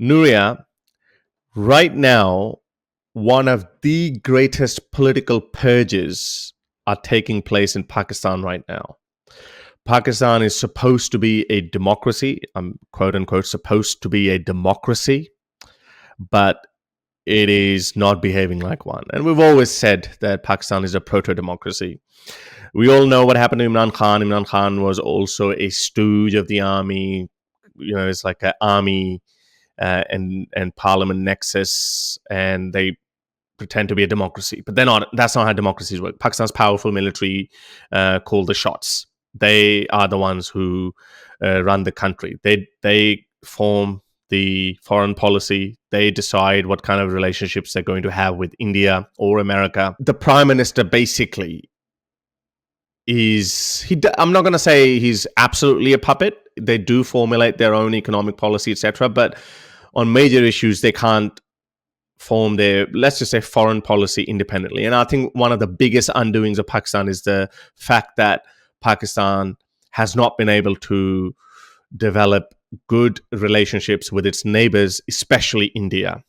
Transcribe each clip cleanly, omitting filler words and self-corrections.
Nuria, right now, one of the greatest political purges are taking place in Pakistan right now. Pakistan is supposed to be a democracy. I'm quote unquote supposed to be a democracy, but it is not behaving like one. And we've always said that Pakistan is a proto democracy. We all know what happened to Imran Khan. Imran Khan was also a stooge of the army. It's like an army and parliament nexus, and they pretend to be a democracy, but they're not. That's not how democracies work. Pakistan's powerful military call the shots. They are the ones who run the country. They form the foreign policy. They decide what kind of relationships they're going to have with India or America. The prime minister basically I'm not going to say he's absolutely a puppet. They do formulate their own economic policy, etc. But on major issues, they can't form their, let's just say, foreign policy independently. And I think one of the biggest undoings of Pakistan is the fact that Pakistan has not been able to develop good relationships with its neighbors, especially India.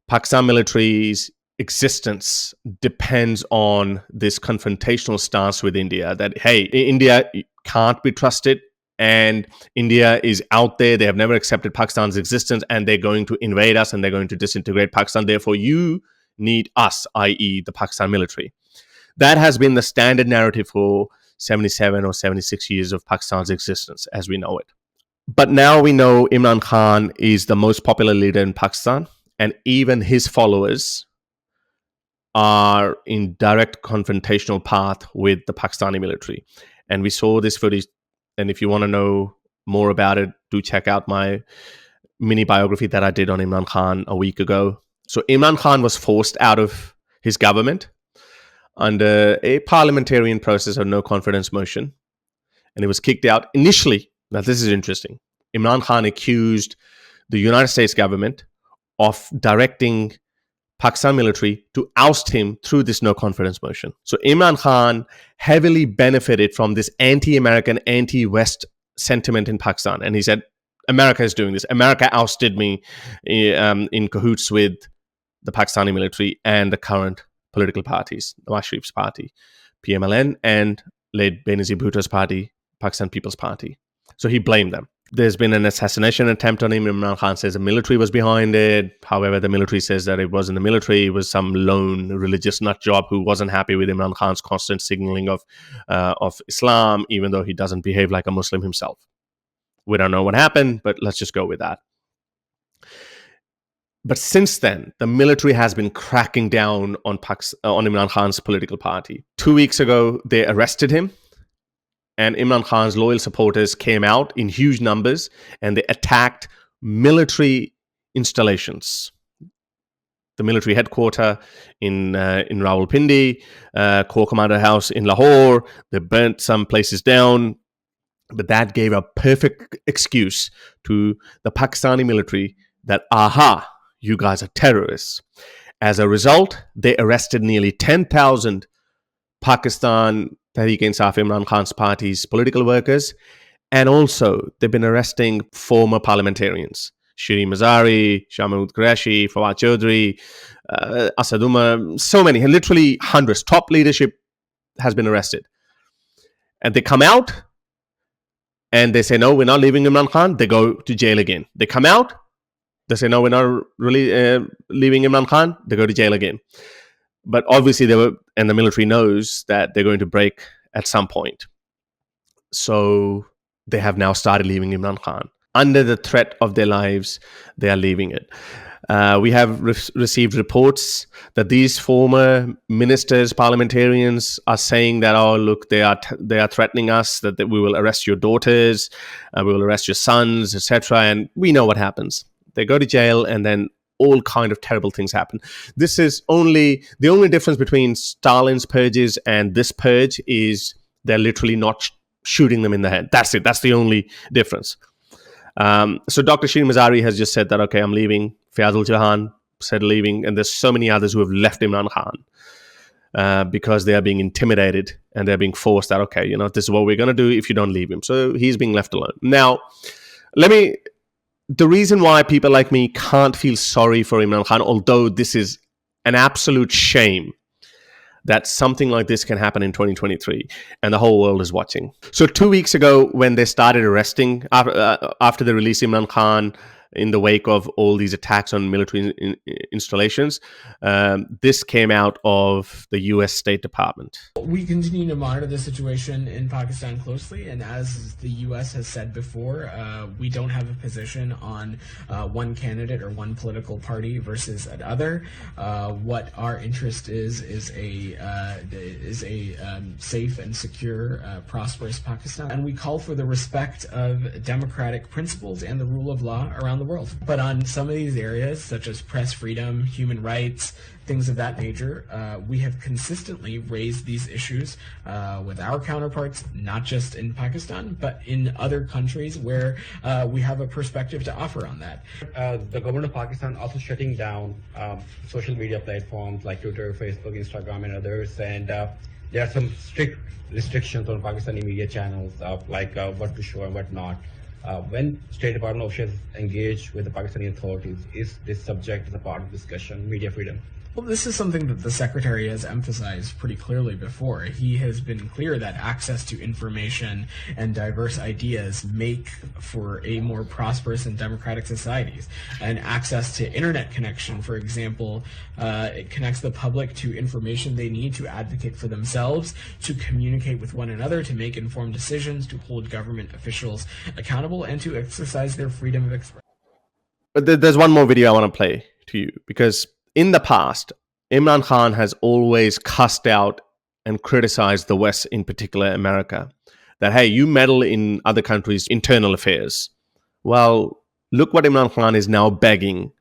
Pakistan military's existence depends on this confrontational stance with India, that, hey, India can't be trusted, and India is out there. They have never accepted Pakistan's existence, and they're going to invade us, and they're going to disintegrate Pakistan. Therefore, you need us, i.e. the Pakistan military. That has been the standard narrative for 77 or 76 years of Pakistan's existence as we know it. But now we know Imran Khan is the most popular leader in Pakistan, and even his followers are in direct confrontational path with the Pakistani military. And we saw this footage. And if you want to know more about it, do check out my mini biography that I did on Imran Khan a week ago. So Imran Khan was forced out of his government under a parliamentarian process of no confidence motion. And he was kicked out initially. Now, this is interesting. Imran Khan accused the United States government of directing Pakistan military to oust him through this no confidence motion. So Imran Khan heavily benefited from this anti-American, anti-West sentiment in Pakistan. And he said, America is doing this. America ousted me in cahoots with the Pakistani military and the current political parties, Nawaz Sharif's party, PMLN, and late Benazir Bhutto's party, Pakistan People's Party. So he blamed them. There's been an assassination attempt on him. Imran Khan says the military was behind it. However, the military says that it wasn't the military. It was some lone religious nut job who wasn't happy with Imran Khan's constant signaling of Islam, even though he doesn't behave like a Muslim himself. We don't know what happened, but let's just go with that. But since then, the military has been cracking down on Imran Khan's political party. 2 weeks ago, they arrested him. And Imran Khan's loyal supporters came out in huge numbers and they attacked military installations. The military headquarters in Rawalpindi, Corps Commander House in Lahore. They burnt some places down. But that gave a perfect excuse to the Pakistani military that, aha, you guys are terrorists. As a result, they arrested nearly 10,000 Pakistan Tehreek-e-Insaf Imran Khan's party's political workers, and also they've been arresting former parliamentarians, Shireen Mazari, Shah Mahmood Qureshi, Fawad Chaudhry, Asad Umar, so many, literally hundreds. Top leadership has been arrested. And they come out and they say, no, we're not leaving Imran Khan. They go to jail again. They come out, they say, no, we're not really leaving Imran Khan. They go to jail again. But obviously and the military knows that they're going to break at some point. So they have now started leaving Imran Khan. Under the threat of their lives, they are leaving it. We have received reports that these former ministers, parliamentarians are saying that, oh, look, they are threatening us, that we will arrest your daughters, we will arrest your sons, etc. And we know what happens. They go to jail and then all kind of terrible things happen. This is the only difference between Stalin's purges and this purge is they're literally not shooting them in the head. That's it. That's the only difference. So Dr. Shireen Mazari has just said that, okay, I'm leaving. Fayazul Jahan said leaving. And there's so many others who have left Imran Khan because they are being intimidated and they're being forced that, okay, this is what we're going to do if you don't leave him. So he's being left alone. Now, let me the reason why people like me can't feel sorry for Imran Khan, although this is an absolute shame that something like this can happen in 2023 and the whole world is watching. So 2 weeks ago, when they started arresting after they released Imran Khan in the wake of all these attacks on military installations, this came out of the US State Department. We continue to monitor the situation in Pakistan closely, and as the U.S. has said before, we don't have a position on one candidate or one political party versus another. What our interest is a safe and secure, prosperous Pakistan, and we call for the respect of democratic principles and the rule of law around the world. But on some of these areas, such as press freedom, human rights, things of that nature, we have consistently raised these issues with our counterparts, not just in Pakistan, but in other countries where we have a perspective to offer on that. The government of Pakistan also shutting down social media platforms like Twitter, Facebook, Instagram, and others, and there are some strict restrictions on Pakistani media channels, like what to show and what not. When State Department officials engage with the Pakistani authorities, is this subject as a part of discussion, media freedom? Well, this is something that the Secretary has emphasized pretty clearly before. He has been clear that access to information and diverse ideas make for a more prosperous and democratic societies. And access to internet connection, for example, it connects the public to information they need to advocate for themselves, to communicate with one another, to make informed decisions, to hold government officials accountable, and to exercise their freedom of expression. But there's one more video I want to play to you, because in the past, Imran Khan has always cussed out and criticized the West, in particular America, that, hey, you meddle in other countries' internal affairs. Well, look what Imran Khan is now begging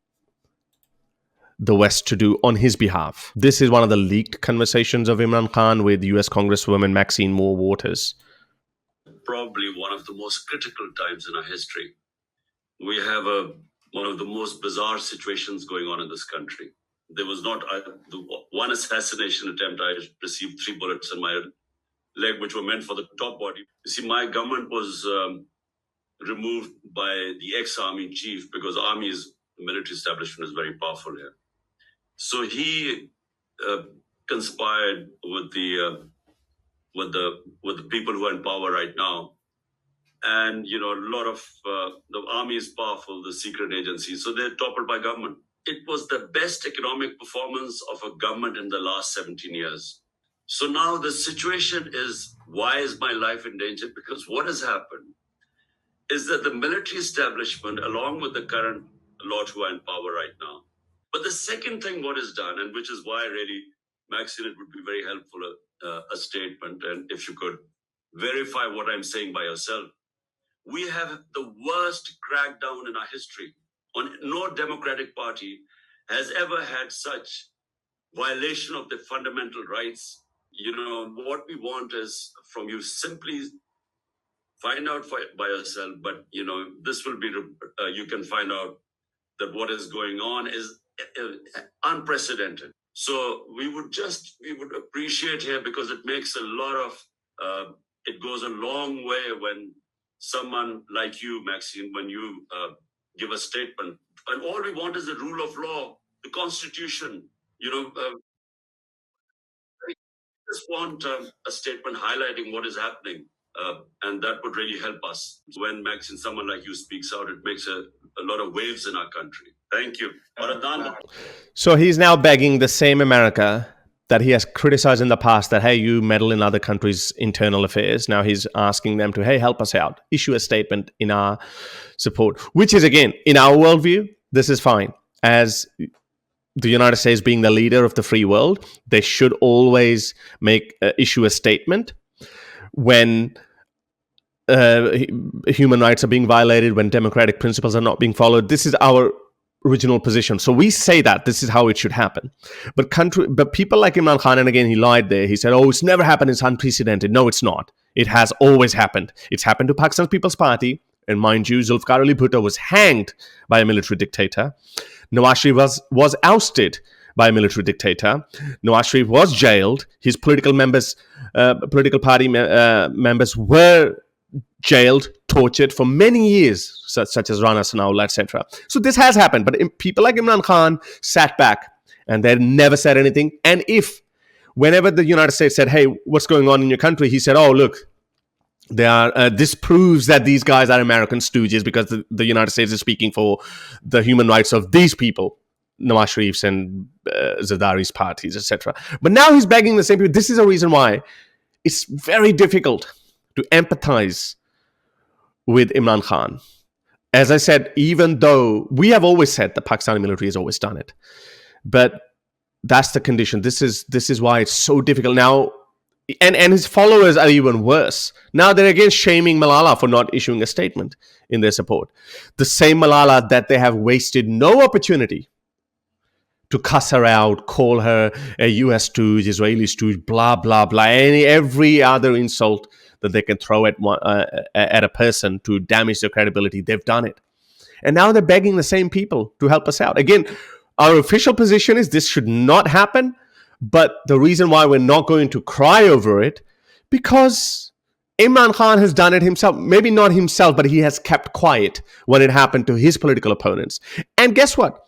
the West to do on his behalf. This is one of the leaked conversations of Imran Khan with US Congresswoman Maxine Moore Waters. Probably one of the most critical times in our history. We have one of the most bizarre situations going on in this country. There was not the one assassination attempt. I received 3 bullets in my leg, which were meant for the top body. You see, my government was removed by the ex-army chief, because the military establishment is very powerful here. So he conspired with the people who are in power right now. And, a lot of the army is powerful, the secret agencies, so they're toppled by government. It was the best economic performance of a government in the last 17 years. So now the situation is, why is my life in danger? Because what has happened is that the military establishment, along with the current lot who are in power right now. But the second thing what is done, and which is why really, Maxine, it would be very helpful, a statement, and if you could verify what I'm saying by yourself. We have the worst crackdown in our history. No democratic party has ever had such violation of the fundamental rights. What we want is from you, simply find out by yourself, but this will be, you can find out that what is going on is unprecedented. So we would appreciate here, because it makes a lot of, it goes a long way when someone like you, Maxine, when you give a statement, and all we want is the rule of law, the Constitution. I just want a statement highlighting what is happening, and that would really help us. When Maxine, someone like you, speaks out, it makes a lot of waves in our country. Thank you. So he's now begging the same America that he has criticized in the past, that, hey, you meddle in other countries' internal affairs. Now he's asking them to, hey, help us out, issue a statement in our support, which is, again, in our worldview, this is fine. As the United States being the leader of the free world, they should always issue a statement when human rights are being violated, when democratic principles are not being followed. This is our original position. So we say that this is how it should happen. But people like Imran Khan, and again, he lied there. He said, oh, it's never happened. It's unprecedented. No, it's not. It has always happened. It's happened to Pakistan's People's Party. And mind you, Zulfikar Ali Bhutto was hanged by a military dictator. Nawaz Sharif was ousted by a military dictator. Nawaz Sharif was jailed. His political party members were jailed, tortured for many years, such as Rana Sanaullah, etc. So this has happened, but people like Imran Khan sat back and they never said anything. And whenever the United States said, "Hey, what's going on in your country?" he said, "Oh, look, they are. This proves that these guys are American stooges because the United States is speaking for the human rights of these people, Nawaz Sharif's and Zardari's parties, etc." But now he's begging the same people. This is a reason why it's very difficult to empathize with Imran Khan. As I said, even though we have always said the Pakistani military has always done it, but that's the condition. This is why it's so difficult now. And his followers are even worse. Now they're again shaming Malala for not issuing a statement in their support. The same Malala that they have wasted no opportunity to cuss her out, call her a US stooge, Israeli stooge, blah, blah, blah, every other insult that they can throw at a person to damage their credibility. They've done it. And now they're begging the same people to help us out. Again, our official position is this should not happen. But the reason why we're not going to cry over it, because Imran Khan has done it himself. Maybe not himself, but he has kept quiet when it happened to his political opponents. And guess what?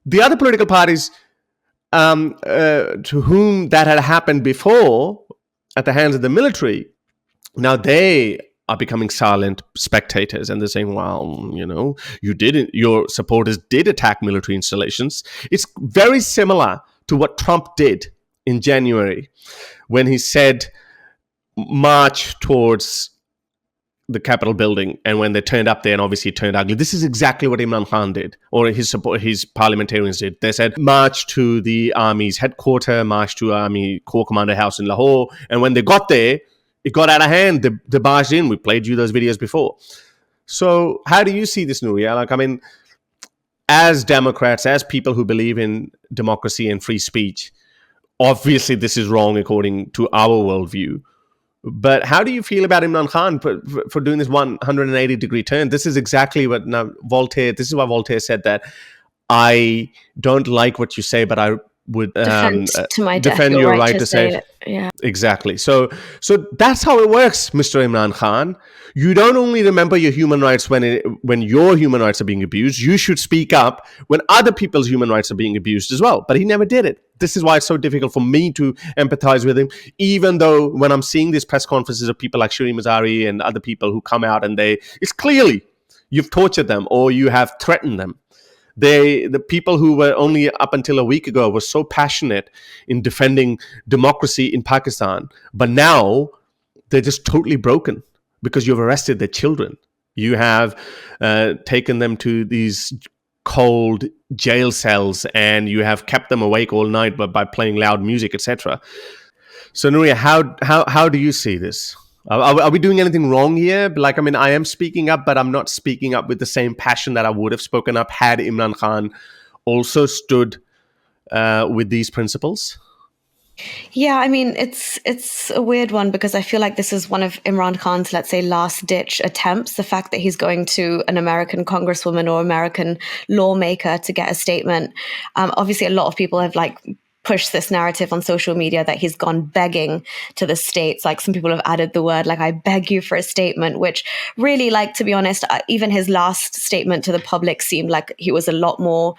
The other political parties to whom that had happened before at the hands of the military, now they are becoming silent spectators, and they're saying, well, your supporters did attack military installations. It's very similar to what Trump did in January when he said march towards the Capitol building, and when they turned up there and obviously it turned ugly. This is exactly what Imran Khan did, or his parliamentarians did. They said march to the army's headquarters, march to Army Corps Commander House in Lahore, and when they got there, it got out of hand. They barged in. We played you those videos before. So how do you see this, Nuria? As Democrats, as people who believe in democracy and free speech, obviously this is wrong according to our worldview. But how do you feel about Imran Khan for doing this 180-degree turn? This is exactly what Voltaire. This is why Voltaire said that I don't like what you say, but I would defend your right to say it. Yeah, exactly. So that's how it works, Mr. Imran Khan. You don't only remember your human rights when your human rights are being abused. You should speak up when other people's human rights are being abused as well. But he never did it. This is why it's so difficult for me to empathize with him, even though when I'm seeing these press conferences of people like Shireen Mazari and other people who come out and it's clearly you've tortured them or you have threatened them. The people who were only up until a week ago were so passionate in defending democracy in Pakistan, but now they're just totally broken because you've arrested their children. You have taken them to these cold jail cells and you have kept them awake all night by playing loud music, etc. So Nuria, how do you see this? Are we doing anything wrong here? I am speaking up, but I'm not speaking up with the same passion that I would have spoken up had Imran Khan also stood with these principles. Yeah, it's a weird one because I feel like this is one of Imran Khan's, let's say, last-ditch attempts. The fact that he's going to an American congresswoman or American lawmaker to get a statement. Obviously, a lot of people have push this narrative on social media that he's gone begging to the states. Some people have added the word, I beg you for a statement, which really, to be honest, even his last statement to the public seemed like he was a lot more,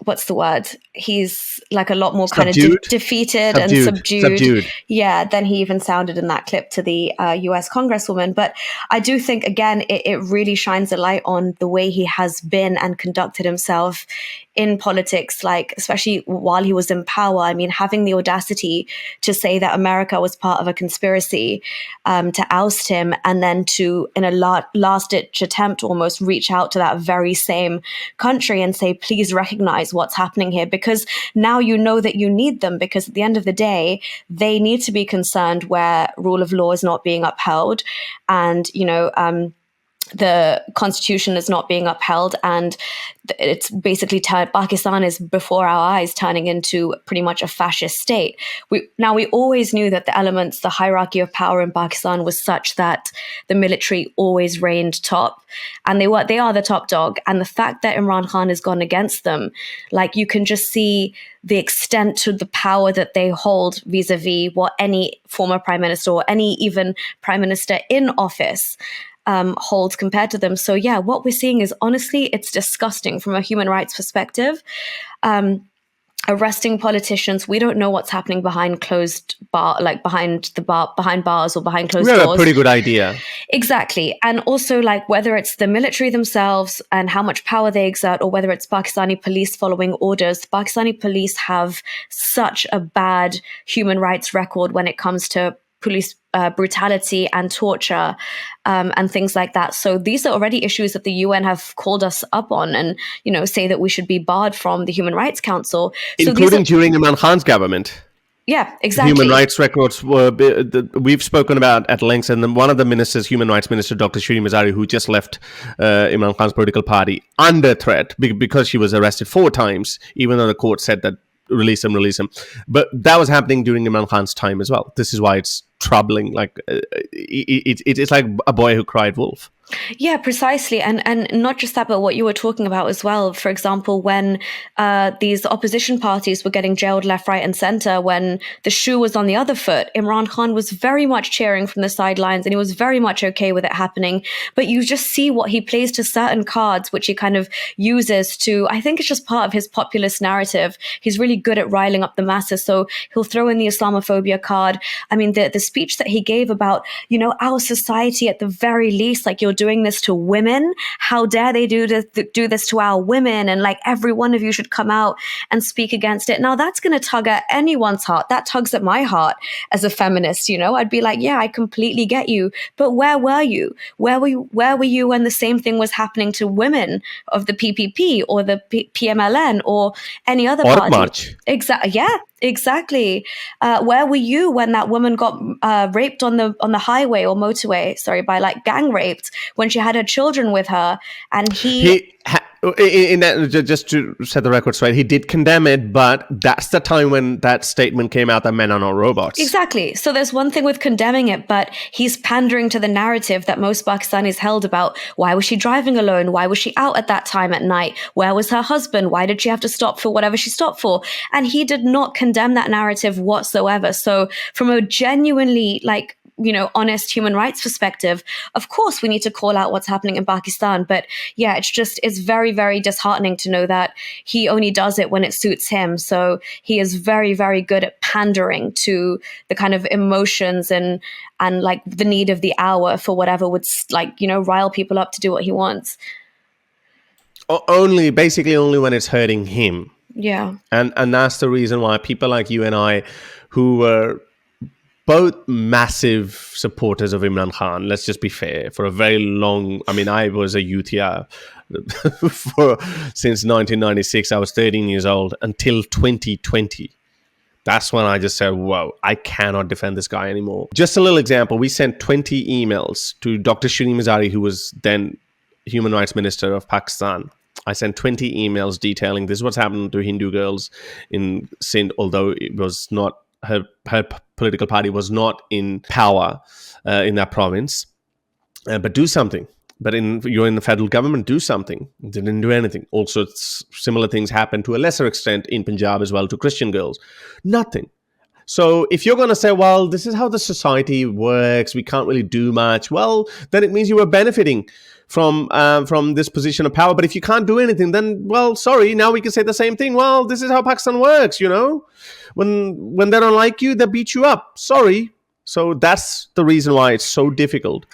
what's the word? He's a lot more kind of defeated and subdued. Yeah, than he even sounded in that clip to the US Congresswoman. But I do think, again, it really shines a light on the way he has been and conducted himself in politics, especially while he was in power. Having the audacity to say that America was part of a conspiracy to oust him, and then to, in a last-ditch attempt, almost reach out to that very same country and say, please recognize what's happening here, because now you know that you need them, because at the end of the day, they need to be concerned where rule of law is not being upheld. And, the constitution is not being upheld, and it's basically Pakistan is before our eyes turning into pretty much a fascist state. We always knew that the hierarchy of power in Pakistan was such that the military always reigned top, and they are the top dog. And the fact that Imran Khan has gone against them, like, you can just see the extent to the power that they hold vis-a-vis what any former prime minister or any even prime minister in office holds compared to them. So yeah, what we're seeing is, honestly, it's disgusting from a human rights perspective. Arresting politicians, we don't know what's happening behind behind bars or behind closed We doors. have a pretty good idea. Exactly. And also, like, whether it's the military themselves and how much power they exert, or whether it's Pakistani police following orders, Pakistani police have such a bad human rights record when it comes to police brutality and torture and things like that. So these are already issues that the UN have called us up on, and say that we should be barred from the Human Rights Council, Including during Imran Khan's government. Yeah, exactly. Human rights records we've spoken about at length, and then one of the ministers, Human Rights Minister Dr. Shiri Mazari, who just left Imran Khan's political party under threat because she was arrested 4 times, even though the court said that release him. But that was happening during Imran Khan's time as well. This is why it's troubling. Like it's like a boy who cried wolf. Yeah, precisely. And not just that, but what you were talking about as well. For example, when these opposition parties were getting jailed left, right, and center, when the shoe was on the other foot, Imran Khan was very much cheering from the sidelines, and he was very much okay with it happening. But you just see what he plays to certain cards, which he kind of uses to, I think it's just part of his populist narrative. He's really good at riling up the masses. So he'll throw in the Islamophobia card. I mean, the speech that he gave about, our society at the very least, like, you're doing this to women. How dare they do this to our women? And like, every one of you should come out and speak against it. Now that's going to tug at anyone's heart. That tugs at my heart as a feminist. I'd be like, yeah, I completely get you. But where were you? Where were you when the same thing was happening to women of the PPP or the PMLN or any other party? March. Exactly. Yeah. Exactly. Where were you when that woman got raped on the highway or motorway? Sorry, by like gang raped when she had her children with her, and in that, just to set the record straight, he did condemn it, but that's the time when that statement came out that men are not robots. Exactly. So there's one thing with condemning it, but he's pandering to the narrative that most Pakistanis held about why was she driving alone? Why was she out at that time at night? Where was her husband? Why did she have to stop for whatever she stopped for? And he did not condemn that narrative whatsoever. So from a genuinely honest human rights perspective, of course we need to call out what's happening in Pakistan. But yeah, it's very, very disheartening to know that he only does it when it suits him. So he is very, very good at pandering to the kind of emotions and like the need of the hour for whatever would rile people up to do what he wants. Basically only when it's hurting him. Yeah. And that's the reason why people like you and I, who were both massive supporters of Imran Khan, let's just be fair, for a very long, I was a youth here since 1996. I was 13 years old until 2020. That's when I just said, whoa, I cannot defend this guy anymore. Just a little example. We sent 20 emails to Dr. Shiri Mazari, who was then Human Rights Minister of Pakistan. I sent 20 emails detailing this is what's happened to Hindu girls in Sindh, although it was not her political party was not in power in that province. But do something. But you're in the federal government, do something. Didn't do anything. Also, similar things happened to a lesser extent in Punjab as well to Christian girls. Nothing. So if you're going to say, well, this is how the society works, we can't really do much, well, then it means you were benefiting from this position of power. But if you can't do anything, then, well, sorry, now we can say the same thing. Well, this is how Pakistan works, When they don't like you, they beat you up. Sorry. So that's the reason why it's so difficult.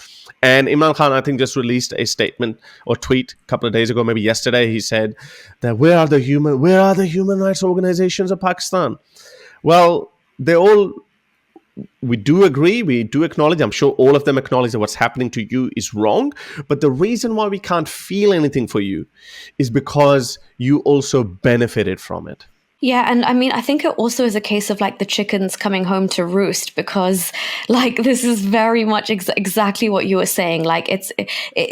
And Imran Khan, I think, just released a statement or tweet a couple of days ago, maybe yesterday. He said that where are the human rights organizations of Pakistan? Well, we do agree, we do acknowledge, I'm sure all of them acknowledge that what's happening to you is wrong. But the reason why we can't feel anything for you is because you also benefited from it. Yeah, and I mean, I think it also is a case of like the chickens coming home to roost, because like this is very much exactly what you were saying. Like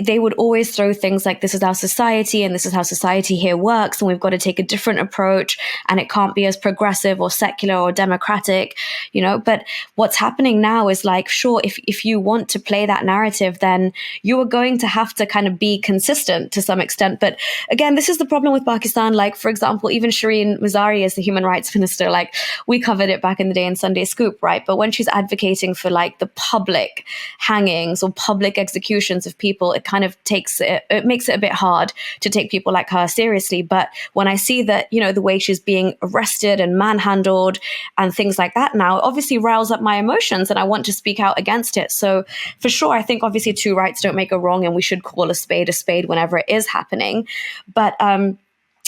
they would always throw things like, this is our society and this is how society here works, and we've got to take a different approach, and it can't be as progressive or secular or democratic, you know. But what's happening now is like, sure, if you want to play that narrative, then you are going to have to kind of be consistent to some extent. But again, this is the problem with Pakistan. Like, for example, even Shireen Mazari as the human rights minister, like we covered it back in the day in Sunday Scoop, right? But when she's advocating for like the public hangings or public executions of people, it kind of it makes it a bit hard to take people like her seriously. But when I see that, you know, the way she's being arrested and manhandled and things like that now, obviously riles up my emotions and I want to speak out against it. So for sure, I think obviously two rights don't make a wrong, and we should call a spade whenever it is happening. But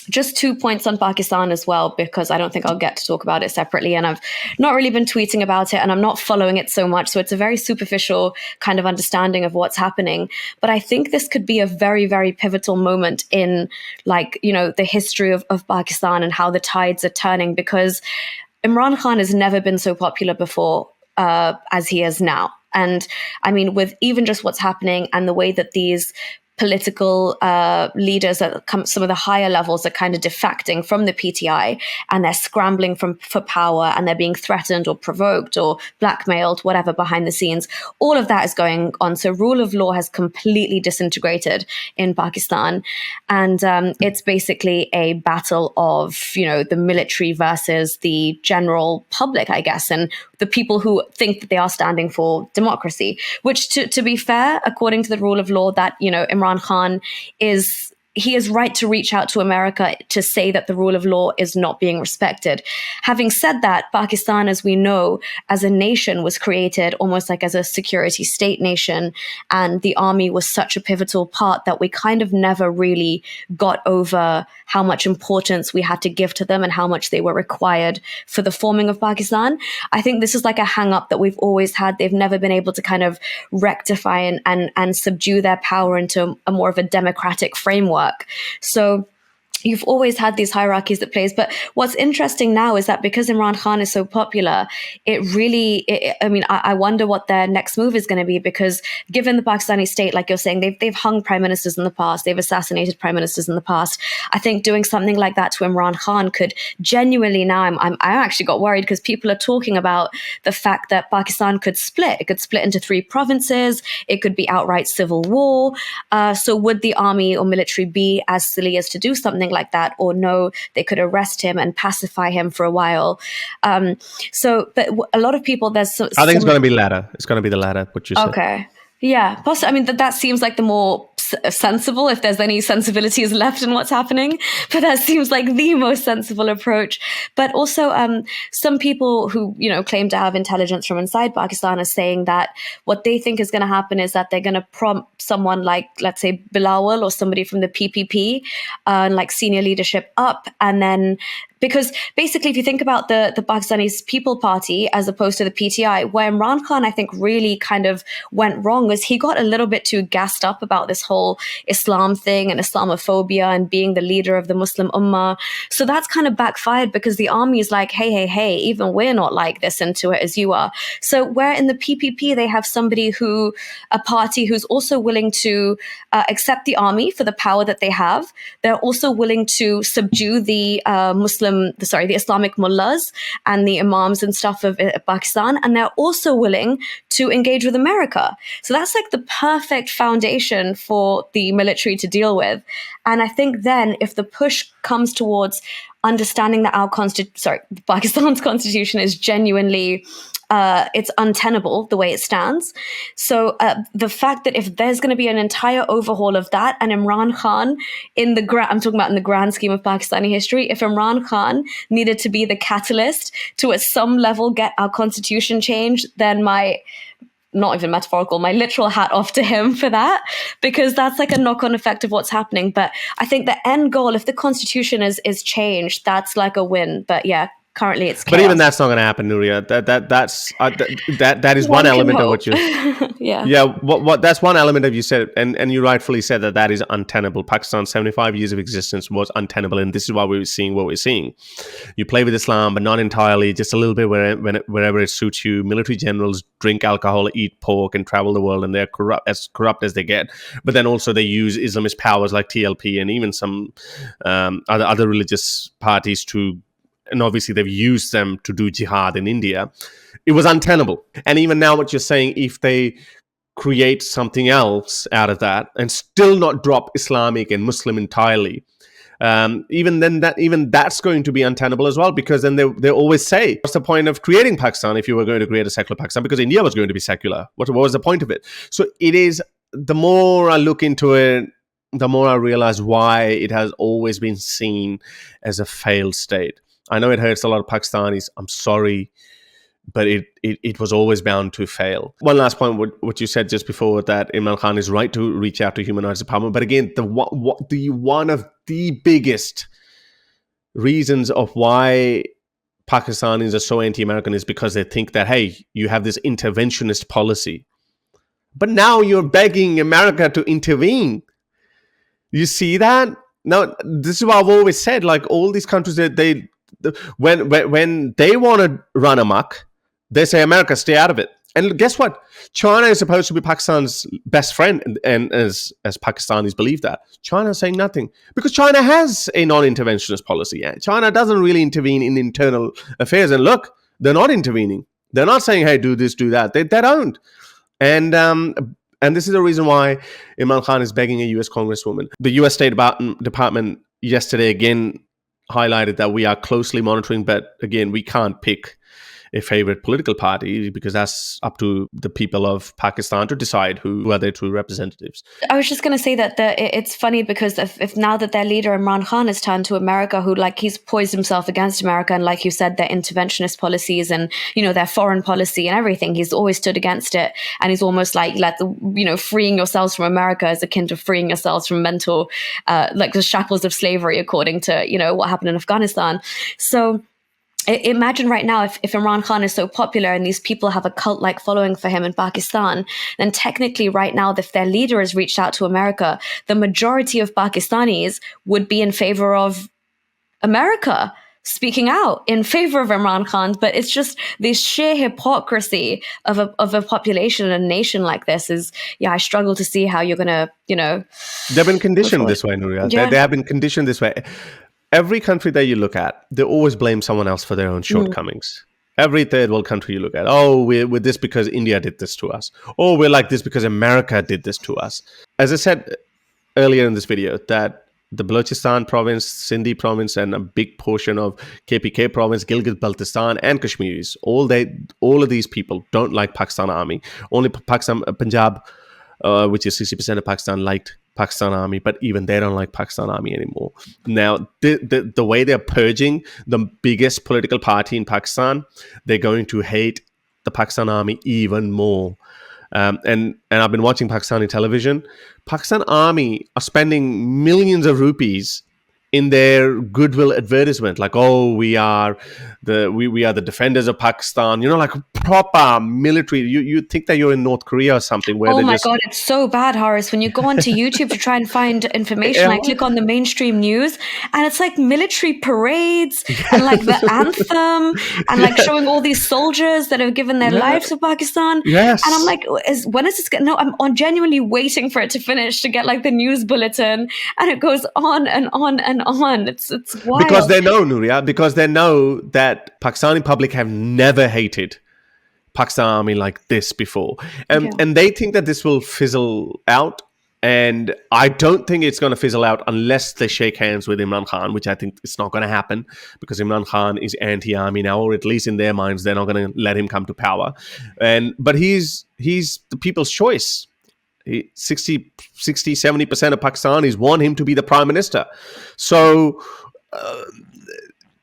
just 2 points on Pakistan as well, because I don't think I'll get to talk about it separately. And I've not really been tweeting about it, and I'm not following it so much. So it's a very superficial kind of understanding of what's happening. But I think this could be a very, very pivotal moment in, like, you know, the history of Pakistan and how the tides are turning, because Imran Khan has never been so popular before as he is now. And I mean, with even just what's happening and the way that these political leaders at some of the higher levels are kind of defecting from the PTI, and they're scrambling for power, and they're being threatened or provoked or blackmailed, whatever, behind the scenes. All of that is going on. So rule of law has completely disintegrated in Pakistan. And it's basically a battle of, you know, the military versus the general public, I guess, and the people who think that they are standing for democracy, which to be fair, according to the rule of law, that, you know, Imran Khan he is right to reach out to America to say that the rule of law is not being respected. Having said that, Pakistan, as we know, as a nation, was created almost like as a security state nation, and the army was such a pivotal part that we kind of never really got over how much importance we had to give to them and how much they were required for the forming of Pakistan. I think this is like a hang up that we've always had. They've never been able to kind of rectify and subdue their power into a more of a democratic framework. So you've always had these hierarchies that plays. But what's interesting now is that because Imran Khan is so popular, I wonder what their next move is going to be, because given the Pakistani state, like you're saying, they've hung prime ministers in the past, they've assassinated prime ministers in the past. I think doing something like that to Imran Khan could genuinely, now I actually got worried, because people are talking about the fact that Pakistan could split. It could split into 3 provinces. It could be outright civil war. So would the army or military be as silly as to do something like that? Or no, they could arrest him and pacify him for a while. But a lot of people, I think it's going to be latter. It's going to be the latter, what you said. Okay. Yeah, possibly. I mean, that seems like the more sensible, if there's any sensibilities left in what's happening. But that seems like the most sensible approach. But also, some people who, you know, claim to have intelligence from inside Pakistan are saying that what they think is going to happen is that they're going to prompt someone like, let's say, Bilawal or somebody from the PPP, like senior leadership up, and then. Because basically, if you think about the Pakistani People Party as opposed to the PTI, where Imran Khan, I think, really kind of went wrong was he got a little bit too gassed up about this whole Islam thing and Islamophobia and being the leader of the Muslim Ummah. So that's kind of backfired, because the army is like, hey, even we're not like this into it as you are. So where in the PPP they have a party who's also willing to accept the army for the power that they have. They're also willing to subdue the the Islamic mullahs and the imams and stuff of Pakistan, and they're also willing to engage with America. So that's like the perfect foundation for the military to deal with. And I think then if the push comes towards understanding that Pakistan's constitution is genuinely it's untenable the way it stands. So the fact that if there's going to be an entire overhaul of that, and Imran Khan I'm talking about in the grand scheme of Pakistani history, if Imran Khan needed to be the catalyst to at some level get our constitution changed, then not even metaphorical, my literal hat off to him for that, because that's like a knock-on effect of what's happening. But I think the end goal, if the constitution is changed, that's like a win. But yeah, currently it's chaos. But even that's not going to happen, Nuria. That is one One can element of hope. what you. Yeah. Yeah, what that's one element of you said, and you rightfully said that is untenable. Pakistan's 75 years of existence was untenable, and this is why we're seeing what we're seeing. You play with Islam, but not entirely, just a little bit wherever it suits you. Military generals drink alcohol, eat pork, and travel the world, and they're corrupt as they get. But then also they use Islamist powers like TLP and even some other religious parties to, and obviously they've used them to do jihad in India. It was untenable. And even now what you're saying, if they create something else out of that and still not drop Islamic and Muslim entirely, even that's going to be untenable as well, because then they always say, what's the point of creating Pakistan if you were going to create a secular Pakistan? Because India was going to be secular. What was the point of it? So it is, the more I look into it, the more I realize why it has always been seen as a failed state. I know it hurts a lot of Pakistanis. I'm sorry, but it was always bound to fail. One last point, what you said just before, that Imran Khan is right to reach out to Human Rights Department. But again, one of the biggest reasons of why Pakistanis are so anti-American is because they think that, hey, you have this interventionist policy. But now you're begging America to intervene. You see that? Now, this is what I've always said. Like, all these countries, when they want to run amok, they say, America, stay out of it. And guess what? China is supposed to be Pakistan's best friend, and as Pakistanis believe that. China is saying nothing because China has a non-interventionist policy. China doesn't really intervene in internal affairs. And look, they're not intervening. They're not saying, hey, do this, do that. They don't. And this is the reason why Imran Khan is begging a U.S. Congresswoman. The U.S. State Department yesterday again highlighted that we are closely monitoring, but again, we can't pick a favorite political party because that's up to the people of Pakistan to decide who are their true representatives. I was just going to say that it's funny because if now that their leader Imran Khan has turned to America, who, like, he's poised himself against America, and like you said, their interventionist policies and, you know, their foreign policy and everything, he's always stood against it, and he's almost like, freeing yourselves from America is akin to freeing yourselves from mental, like the shackles of slavery, according to, what happened in Afghanistan. So imagine right now if Imran Khan is so popular and these people have a cult-like following for him in Pakistan, then technically right now, if their leader has reached out to America, the majority of Pakistanis would be in favor of America speaking out in favor of Imran Khan. But it's just the sheer hypocrisy of a population and a nation like this is, I struggle to see how you're going to, They've been conditioned this way, Nuria. Yeah. They have been conditioned this way. Every country that you look at, they always blame someone else for their own shortcomings. Every third world country you look at, we're this because India did this to us. Oh, we're like this because America did this to us. As I said earlier in this video, that the Balochistan province, Sindhi province, and a big portion of KPK province, Gilgit-Baltistan, and Kashmiris, all of these people don't like Pakistan Army. Only Punjab, which is 60% of Pakistan, liked Pakistan Army, but even they don't like Pakistan Army anymore. Now, the way they're purging the biggest political party in Pakistan, they're going to hate the Pakistan Army even more. And I've been watching Pakistani television. Pakistan Army are spending millions of rupees in their goodwill advertisement, like, we are the defenders of Pakistan, like proper military. You think that you're in North Korea or something, where God, it's so bad, Horace. When you go onto YouTube to try and find information, I click on the mainstream news, and it's like military parades and like the anthem and like showing all these soldiers that have given their lives to Pakistan. Yes. And I'm like, when is this? No, I'm genuinely waiting for it to finish to get like the news bulletin, and it goes on and on and on. It's wild. Because they know, Nuria, because they know that Pakistani public have never hated Pakistan Army like this before. And they think that this will fizzle out. And I don't think it's going to fizzle out unless they shake hands with Imran Khan, which I think it's not going to happen because Imran Khan is anti-army now, or at least in their minds, they're not going to let him come to power. But he's the people's choice. 60-70% of Pakistanis want him to be the prime minister. So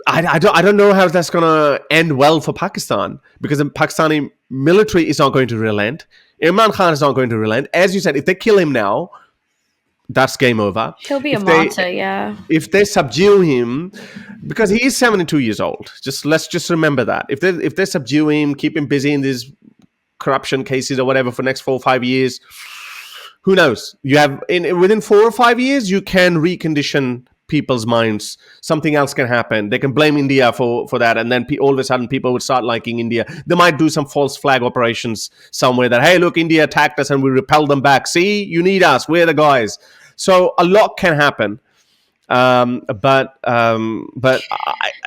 I don't know how that's going to end well for Pakistan, because the Pakistani military is not going to relent. Imran Khan is not going to relent. As you said, if they kill him now, that's game over. He'll be a martyr, yeah. If they subdue him, because he is 72 years old. Let's just remember that. If they subdue him, keep him busy in these corruption cases or whatever for the next 4 or 5 years, who knows? You have within 4 or 5 years, you can recondition people's minds. Something else can happen. They can blame India for that, and then all of a sudden people would start liking India. They might do some false flag operations somewhere that, hey, look, India attacked us and we repelled them back. See, you need us. We're the guys. So a lot can happen. But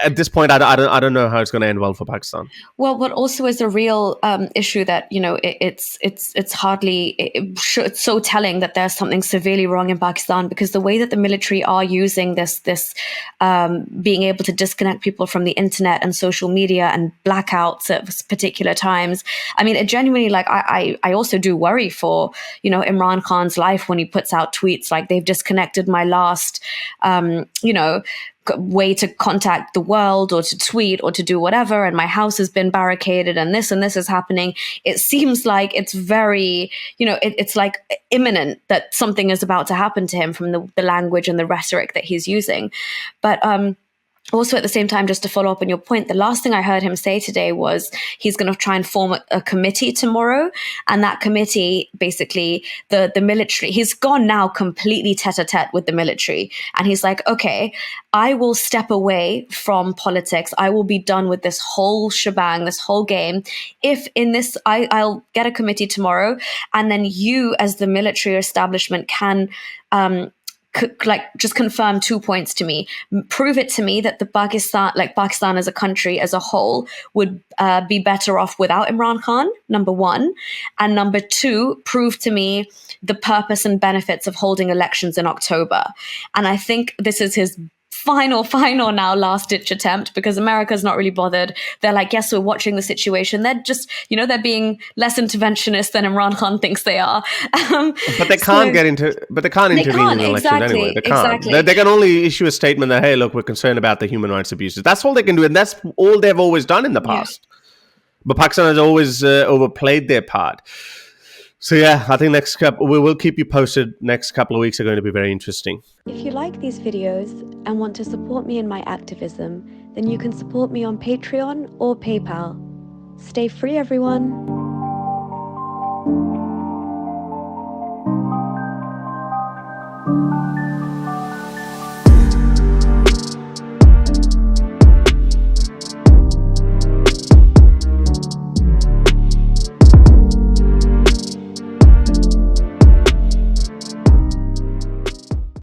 at this point, I don't know how it's going to end well for Pakistan. Well, what also is a real issue that it's hardly it's so telling that there's something severely wrong in Pakistan, because the way that the military are using this being able to disconnect people from the internet and social media and blackouts at particular times. I mean, it genuinely, like, I also do worry for Imran Khan's life when he puts out tweets like, they've disconnected my last way to contact the world or to tweet or to do whatever, and my house has been barricaded and this is happening. It seems like it's very, it's like imminent that something is about to happen to him from the language and the rhetoric that he's using. But also, at the same time, just to follow up on your point, the last thing I heard him say today was he's going to try and form a committee tomorrow. And that committee, basically, the military, he's gone now completely tete-a-tete with the military. And he's like, okay, I will step away from politics. I will be done with this whole shebang, this whole game. If in this, I'll get a committee tomorrow. And then you, as the military establishment, can just confirm 2 points to me. Prove it to me that Pakistan as a country as a whole would be better off without Imran Khan, number one. And number two, prove to me the purpose and benefits of holding elections in October. And I think this is his final now last-ditch attempt, because America's not really bothered. They're like, yes, we're watching the situation. They're just, they're being less interventionist than Imran Khan thinks they are. But they can't intervene in the elections anyway. They can't. Exactly. They can only issue a statement that, hey, look, we're concerned about the human rights abuses. That's all they can do, and that's all they've always done in the past. Yeah. But Pakistan has always overplayed their part. So yeah, I think we will keep you posted. Next couple of weeks are going to be very interesting. If you like these videos and want to support me in my activism, then you can support me on Patreon or PayPal. Stay free, everyone.